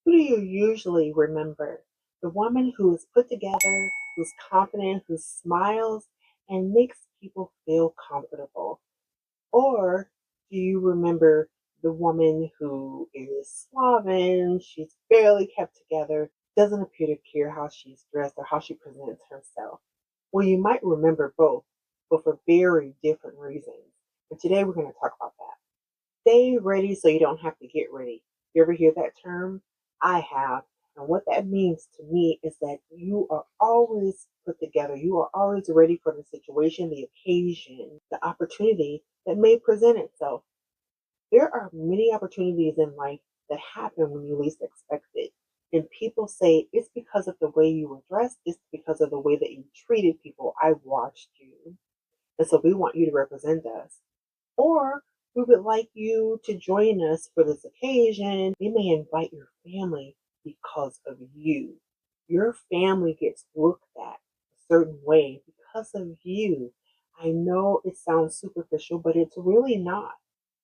Who do you usually remember? The woman who is put together, who's confident, who smiles, and makes people feel comfortable? Or do you remember the woman who is sloven, she's barely kept together, doesn't appear to care how she's dressed or how she presents herself? Well, you might remember both, but for very different reasons. And today we're going to talk about that. Stay ready so you don't have to get ready. You ever hear that term? I have. And what that means to me is that you are always put together. You are always ready for the situation, the occasion, the opportunity that may present itself. There are many opportunities in life that happen when you least expect it. And people say it's because of the way you were dressed, it's because of the way that you treated people. I watched you. And so we want you to represent us. Or we would like you to join us for this occasion. We may invite your family because of you. Your family gets looked at a certain way because of you. I know it sounds superficial, but it's really not.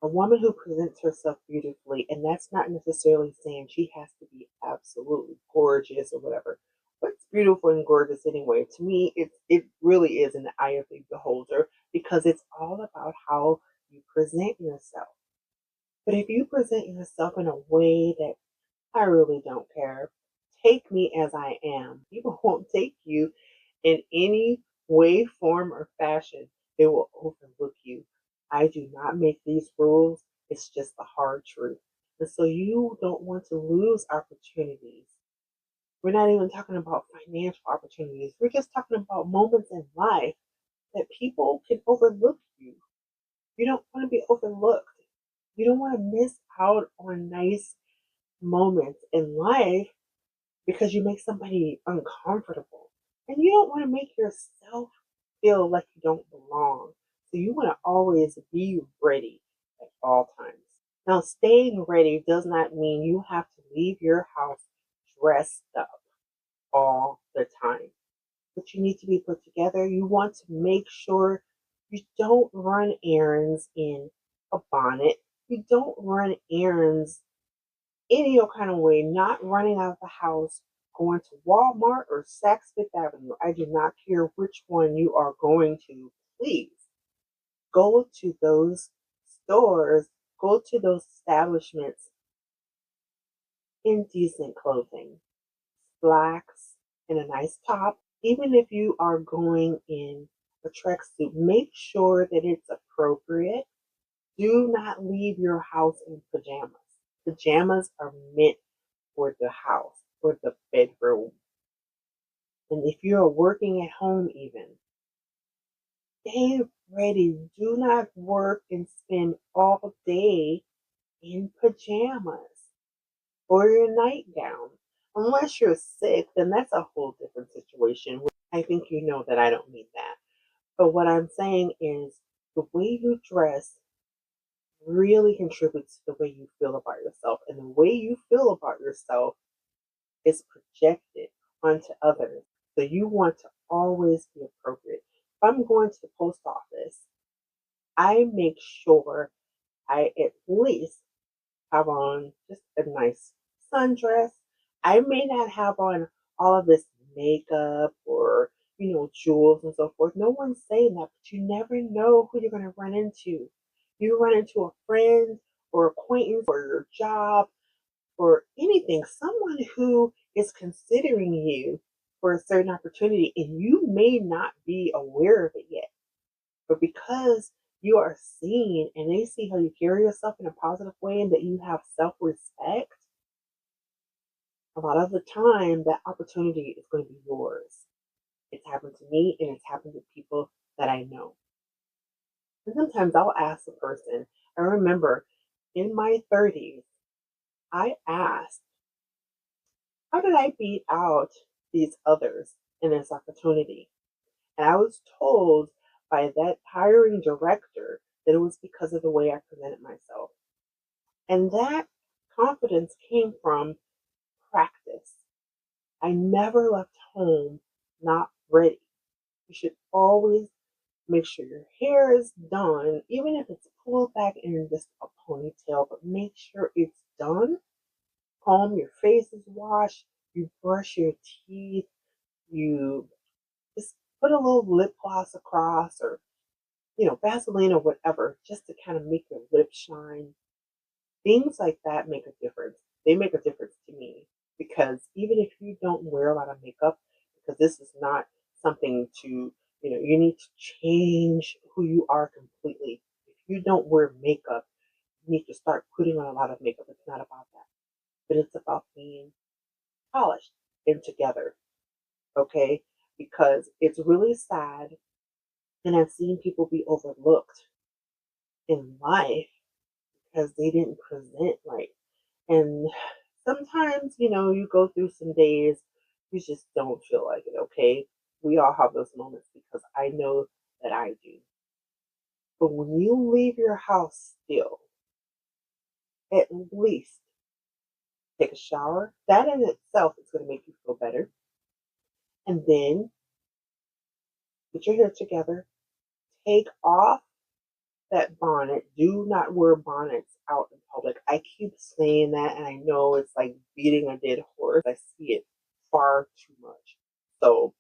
A woman who presents herself beautifully, and that's not necessarily saying she has to be absolutely gorgeous or whatever. What's beautiful and gorgeous anyway? To me, it really is in the eye of the beholder because it's all about how you present yourself. But if you present yourself in a way that I really don't care, take me as I am, people won't take you in any way, form, or fashion. They will overlook you. I do not make these rules, it's just the hard truth. And so you don't want to lose opportunities. We're not even talking about financial opportunities. We're just talking about moments in life that people can overlook you. You don't want to be overlooked. You don't want to miss out on nice moments in life because you make somebody uncomfortable. And you don't want to make yourself feel like you don't belong. So you want to always be ready at all times. Now, staying ready does not mean you have to leave your house dressed up all the time. But you need to be put together. You want to make sure you don't run errands in a bonnet. You don't run errands any kind of way, not running out of the house, going to Walmart or Saks Fifth Avenue. I do not care which one you are going to. Please go to those stores, go to those establishments in decent clothing, slacks and a nice top. Even if you are going in a tracksuit, make sure that it's appropriate. Do not leave your house in pajamas. Pajamas are meant for the house, for the bedroom. And if you're working at home, even, stay ready. Do not work and spend all day in pajamas or your nightgown. Unless you're sick, then that's a whole different situation. I think you know that I don't mean that. But what I'm saying is the way you dress really contributes to the way you feel about yourself. And the way you feel about yourself is projected onto others. So you want to always be appropriate. If I'm going to the post office, I make sure I at least have on just a nice sundress. I may not have on all of this makeup or, jewels and so forth. No one's saying that, but you never know who you're going to run into. You run into a friend or acquaintance or your job or anything, someone who is considering you for a certain opportunity and you may not be aware of it yet. But because you are seen and they see how you carry yourself in a positive way and that you have self respect, a lot of the time that opportunity is going to be yours. It's happened to me and it's happened to people that I know. And sometimes I'll ask the person, I remember in my 30s, I asked, how did I beat out these others in this opportunity? And I was told by that hiring director that it was because of the way I presented myself. And that confidence came from practice. I never left home not ready. You should always make sure your hair is done, even if it's pulled back in just a ponytail, but make sure it's done home, your face is washed, you brush your teeth, you just put a little lip gloss across, or Vaseline or whatever, just to kind of make your lips shine. Things like that make a difference. They make a difference to me, because even if you don't wear a lot of makeup, because this is not something to, you need to change who you are completely. If you don't wear makeup, you need to start putting on a lot of makeup. It's not about that, but it's about being polished and together, okay? Because it's really sad, and I've seen people be overlooked in life because they didn't present right. And sometimes, you go through some days you just don't feel like it, okay? We all have those moments, because I know that I do. But when you leave your house still, at least take a shower. That in itself is going to make you feel better. And then put your hair together, take off that bonnet. Do not wear bonnets out in public. I keep saying that, and I know it's like beating a dead horse. I see it far too much. So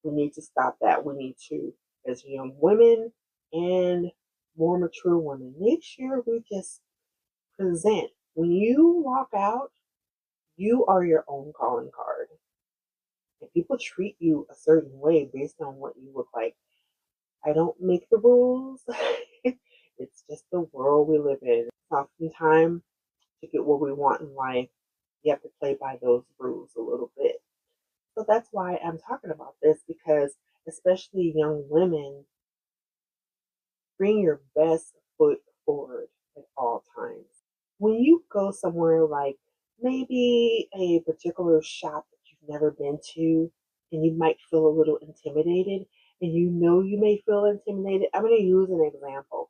we need to stop that. We need to, as young women and more mature women, make sure we just present. When you walk out, you are your own calling card. If people treat you a certain way based on what you look like, I don't make the rules. It's just the world we live in. Oftentimes, to get what we want in life, you have to play by those rules a little bit. So that's why I'm talking about this, because especially young women, bring your best foot forward at all times. When you go somewhere like maybe a particular shop that you've never been to, and you might feel a little intimidated, and you may feel intimidated. I'm going to use an example.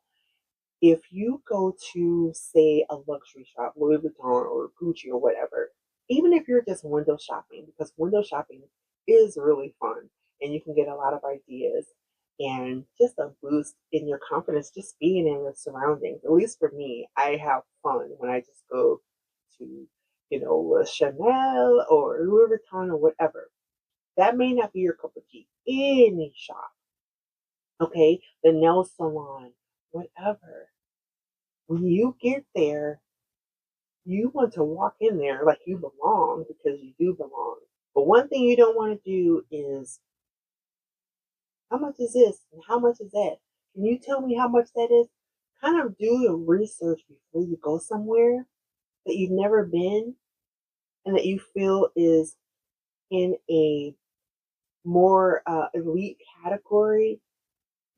If you go to, say, a luxury shop, Louis Vuitton or Gucci or whatever, even if you're just window shopping, because window shopping is really fun and you can get a lot of ideas and just a boost in your confidence just being in the surroundings. At least for me, I have fun when I just go to, Chanel or Louis Vuitton or whatever. That may not be your cup of tea. Any shop, okay? The nail salon, whatever. When you get there, you want to walk in there like you belong, because you do belong. But one thing you don't want to do is, how much is this and how much is that? Can you tell me how much that is? Kind of do your research before you go somewhere that you've never been and that you feel is in a more elite category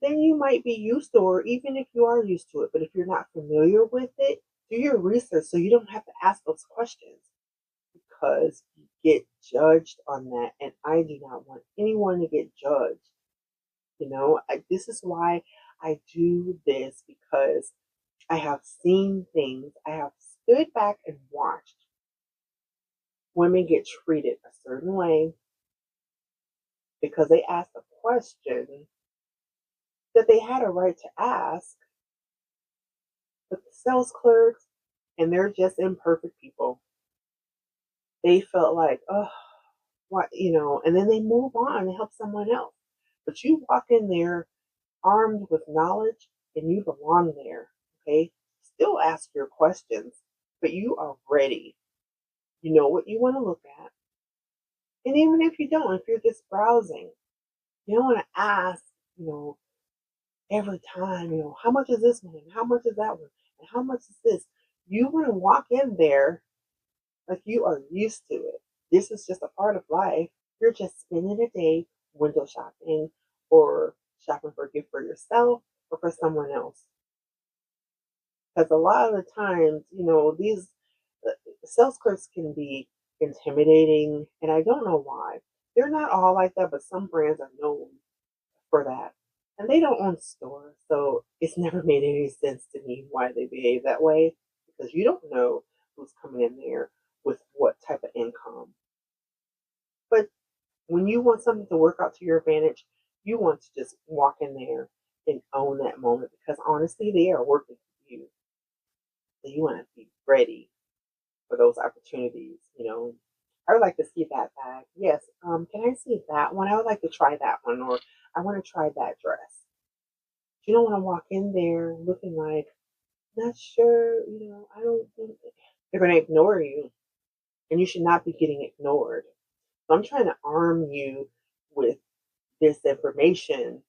than you might be used to, or even if you are used to it. But if you're not familiar with it, do your research so you don't have to ask those questions, because you get judged on that. And I do not want anyone to get judged. This is why I do this, because I have seen things. I have stood back and watched women get treated a certain way because they asked a question that they had a right to ask, but the sales clerks, and they're just imperfect people, they felt like, oh, what, and then they move on and help someone else. But you walk in there armed with knowledge and you belong there, okay? Still ask your questions, but you are ready. You know what you want to look at. And even if you don't, if you're just browsing, you don't want to ask, you know, every time, how much is this one? And how much is that one? And how much is this? You want to walk in there like you are used to it. This is just a part of life. You're just spending a day window shopping or shopping for a gift for yourself or for someone else. Because a lot of the times, these uh, sales clerks can be intimidating, and I don't know why. They're not all like that, but some brands are known for that. And they don't own stores, so it's never made any sense to me why they behave that way, because you don't know who's coming in there with what type of income. But when you want something to work out to your advantage, you want to just walk in there and own that moment, because honestly, they are working for you. So you want to be ready for those opportunities. I would like to see that bag. Yes. Can I see that one? I would like to try that one, or I want to try that dress. You don't want to walk in there looking like, not sure, I don't think they're going to ignore you, and you should not be getting ignored. So I'm trying to arm you with this information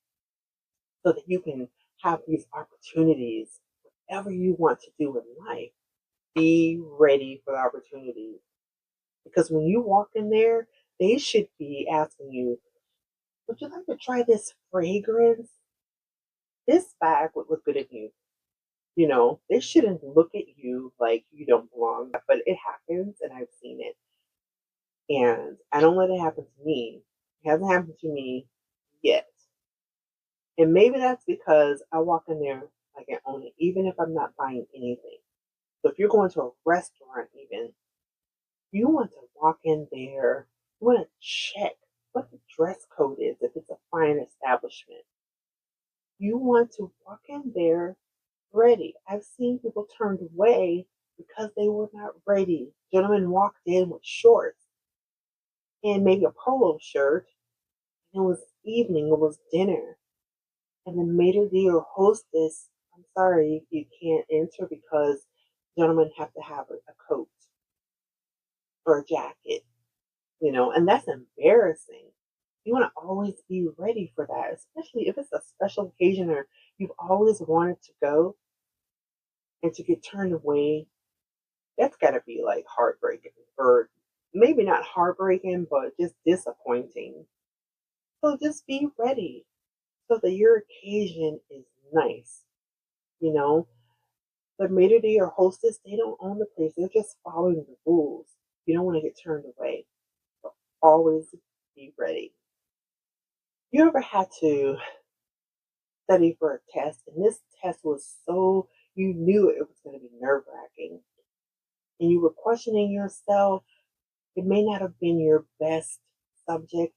so that you can have these opportunities, whatever you want to do in life. Be ready for the opportunities. Because when you walk in there, they should be asking you, would you like to try this fragrance? This bag would look good in you. They shouldn't look at you like you don't belong, but it happens and I've seen it. And I don't let it happen to me. It hasn't happened to me yet. And maybe that's because I walk in there like I own it, even if I'm not buying anything. So if you're going to a restaurant, even, you want to walk in there, you want to check what the dress code is if it's a fine establishment. You want to walk in there ready. I've seen people turned away because they were not ready. Gentlemen walked in with shorts and maybe a polo shirt. And it was evening, it was dinner. And the maitre d' or hostess, I'm sorry, you can't enter because gentlemen have to have a coat or a jacket, and that's embarrassing. You want to always be ready for that, especially if it's a special occasion or you've always wanted to go and to get turned away. That's got to be like heartbreaking, or maybe not heartbreaking, but just disappointing. So just be ready so that your occasion is nice. You know, the maitre d' or hostess, they don't own the place. They're just following the rules. You don't want to get turned away. So always be ready. You ever had to study for a test, and this test was so, you knew it was going to be nerve wracking, and you were questioning yourself? It may not have been your best subject.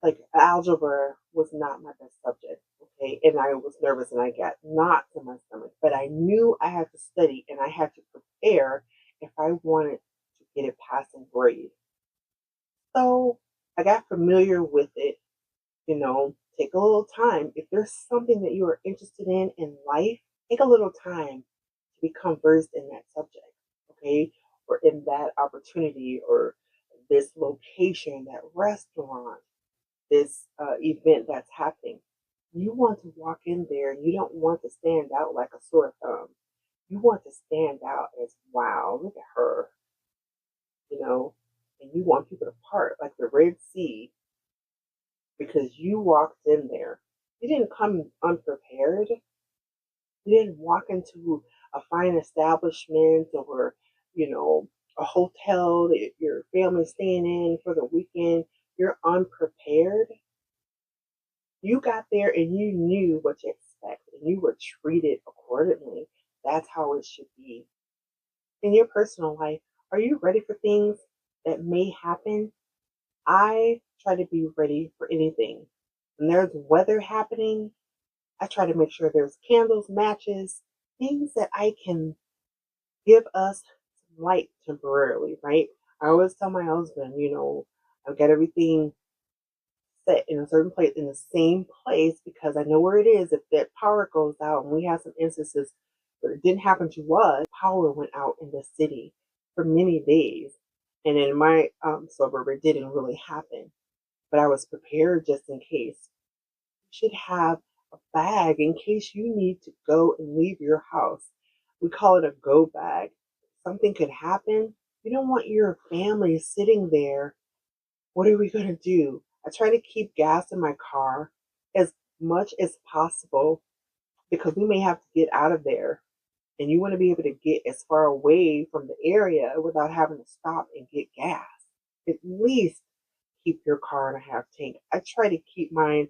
Like algebra was not my best subject, okay? And I was nervous and I got knots in my stomach, but I knew I had to study and I had to prepare if I wanted to get a passing grade. So I got familiar with it, take a little time. If there's something that you are interested in life, take a little time to become versed in that subject, okay? Or in that opportunity or this location, that restaurant, this event that's happening. You want to walk in there. You don't want to stand out like a sore thumb. You want to stand out as, wow, look at her, you know, and you want people to part like the Red Sea because you walked in there. You didn't come unprepared. You didn't walk into a fine establishment or, a hotel that your family's staying in for the weekend. You're unprepared. You got there and you knew what to expect and you were treated accordingly. That's how it should be. In your personal life, are you ready for things that may happen? I try to be ready for anything. When there's weather happening, I try to make sure there's candles, matches, things that I can give us some light temporarily, right? I always tell my husband, I've got everything set in a certain place in the same place because I know where it is if that power goes out. And we have some instances where it didn't happen to us. Power went out in the city for many days. And in my suburb, it didn't really happen. But I was prepared just in case. You should have a bag in case you need to go and leave your house. We call it a go bag. Something could happen. You don't want your family sitting there. What are we going to do? I try to keep gas in my car as much as possible because we may have to get out of there. And you want to be able to get as far away from the area without having to stop and get gas. At least keep your car on a half tank. I try to keep mine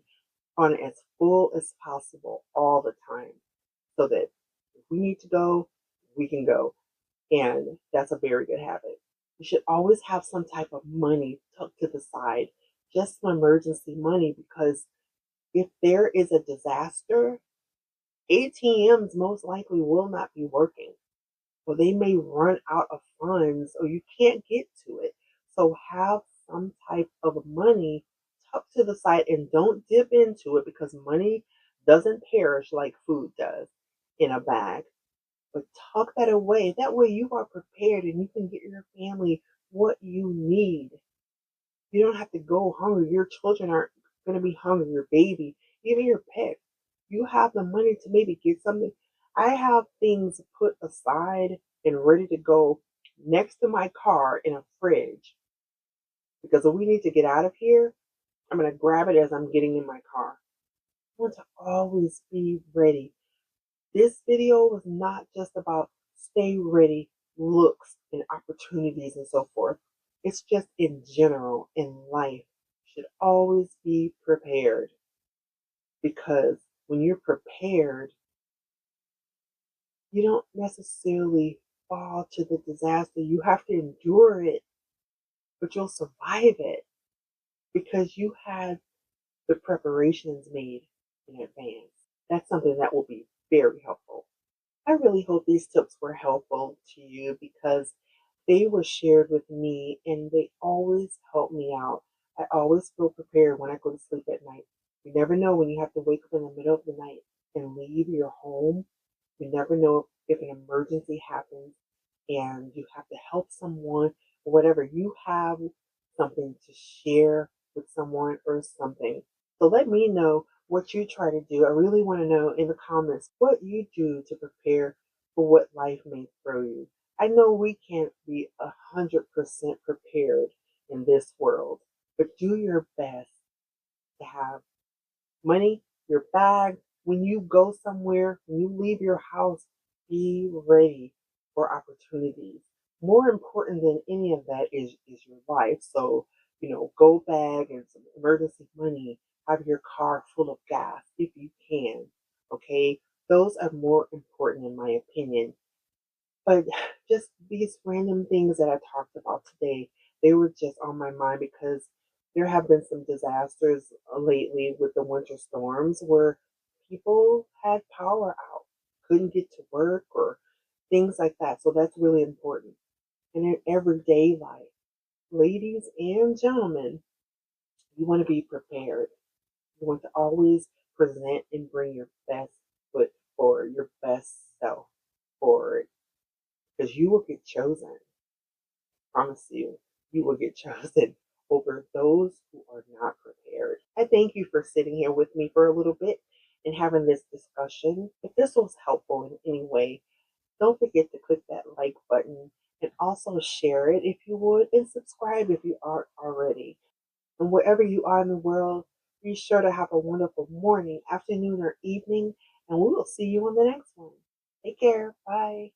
on as full as possible all the time so that if we need to go, we can go. And that's a very good habit. You should always have some type of money tucked to the side, just some emergency money, because if there is a disaster, ATMs most likely will not be working. or they may run out of funds or you can't get to it. So have some type of money tucked to the side and don't dip into it because money doesn't perish like food does in a bag. But tuck that away. That way you are prepared and you can get your family what you need. You don't have to go hungry. Your children aren't going to be hungry, your baby, even your pet. You have the money to maybe get something. I have things put aside and ready to go next to my car in a fridge because if we need to get out of here, I'm going to grab it as I'm getting in my car. I want to always be ready. This video was not just about stay ready, looks, and opportunities and so forth. It's just in general in life. You should always be prepared because when you're prepared, you don't necessarily fall to the disaster. You have to endure it, but you'll survive it because you had the preparations made in advance. That's something that will be very helpful. I really hope these tips were helpful to you because they were shared with me and they always help me out. I always feel prepared when I go to sleep at night. You never know when you have to wake up in the middle of the night and leave your home. You never know if an emergency happens and you have to help someone or whatever. You have something to share with someone or something. So let me know what you try to do. I really want to know in the comments what you do to prepare for what life may throw you. I know we can't be 100% prepared in this world, but do your best to have money, your bag. When you go somewhere, when you leave your house, be ready for opportunities. More important than any of that is your life. So, go bag and some emergency money. Have your car full of gas if you can. Okay? Those are more important in my opinion. But just these random things that I talked about today, they were just on my mind because there have been some disasters lately with the winter storms where people had power out, couldn't get to work or things like that. So that's really important. And in everyday life, ladies and gentlemen, you want to be prepared. You want to always present and bring your best foot forward, your best self forward, because you will get chosen. Promise you, you will get chosen over those who are not prepared. I thank you for sitting here with me for a little bit and having this discussion. If this was helpful in any way, don't forget to click that like button and also share it if you would and subscribe if you aren't already. And wherever you are in the world, be sure to have a wonderful morning, afternoon, or evening, and we will see you on the next one. Take care. Bye.